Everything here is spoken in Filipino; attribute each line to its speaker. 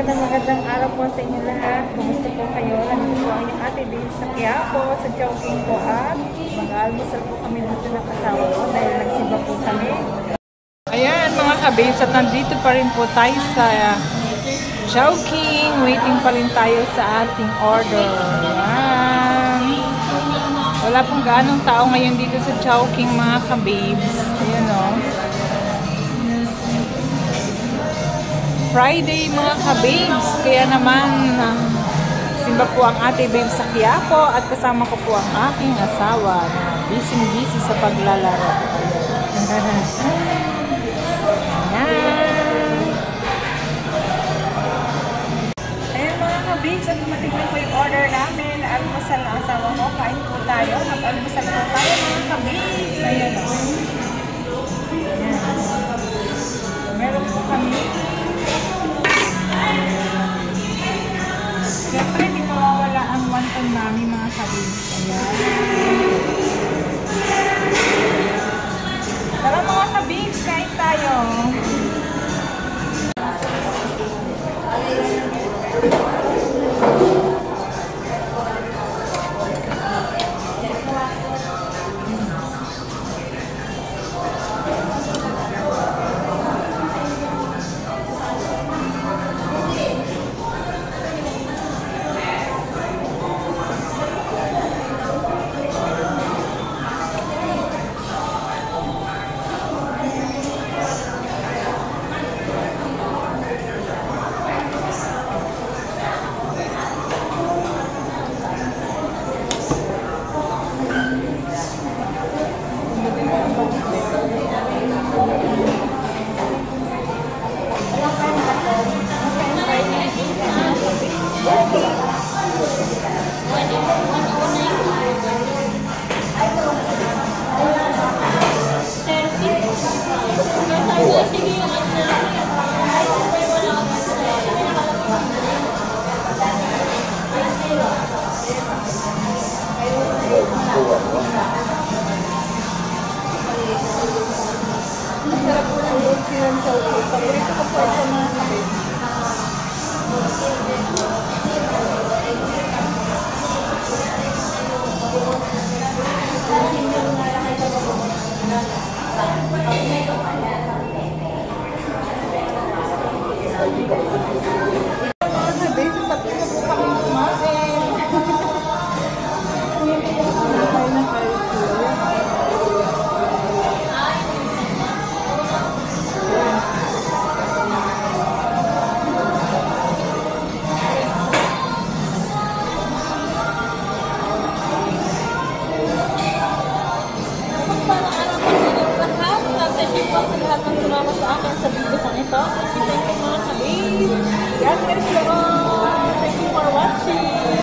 Speaker 1: magandang araw po sa inyo lahat. Kumusta po kayo? Nandito po ang inyong ate din sa Quiapo, sa Chowking po at mag-almusal po kami dito ng asawa ko dahil nagsimba po kami. Ayan mga kabits, at nandito pa rin po tayo sa Chowking. Waiting pa rin tayo sa ating order. Ayan. Wala pong ganong tao ngayon dito sa Chowking mga kabits. Ayan o. Friday mga ka-babes, kaya naman simba po ang ate babes sa Quiapo at kasama ko po ang aking asawa na busy sa paglalaro. Ayan mga ka-babes, at dumating na po yung order namin. Almusal na asawa ko, kain po tayo. Mag-almusal po tayo mga ka-babes. Ayan o. Meron po kami. Siyempre, hindi mawawala ang wonton namin mga kabins. Ayan. Tara mga kabins, kain tayo. Masarap po ng dulce ng Chowking. Paborito ko po ito mga kabins. Sa lahat ng sumama sa akin sa video ko ito. Thank you mga kabis. God bless you all. Thank you for watching.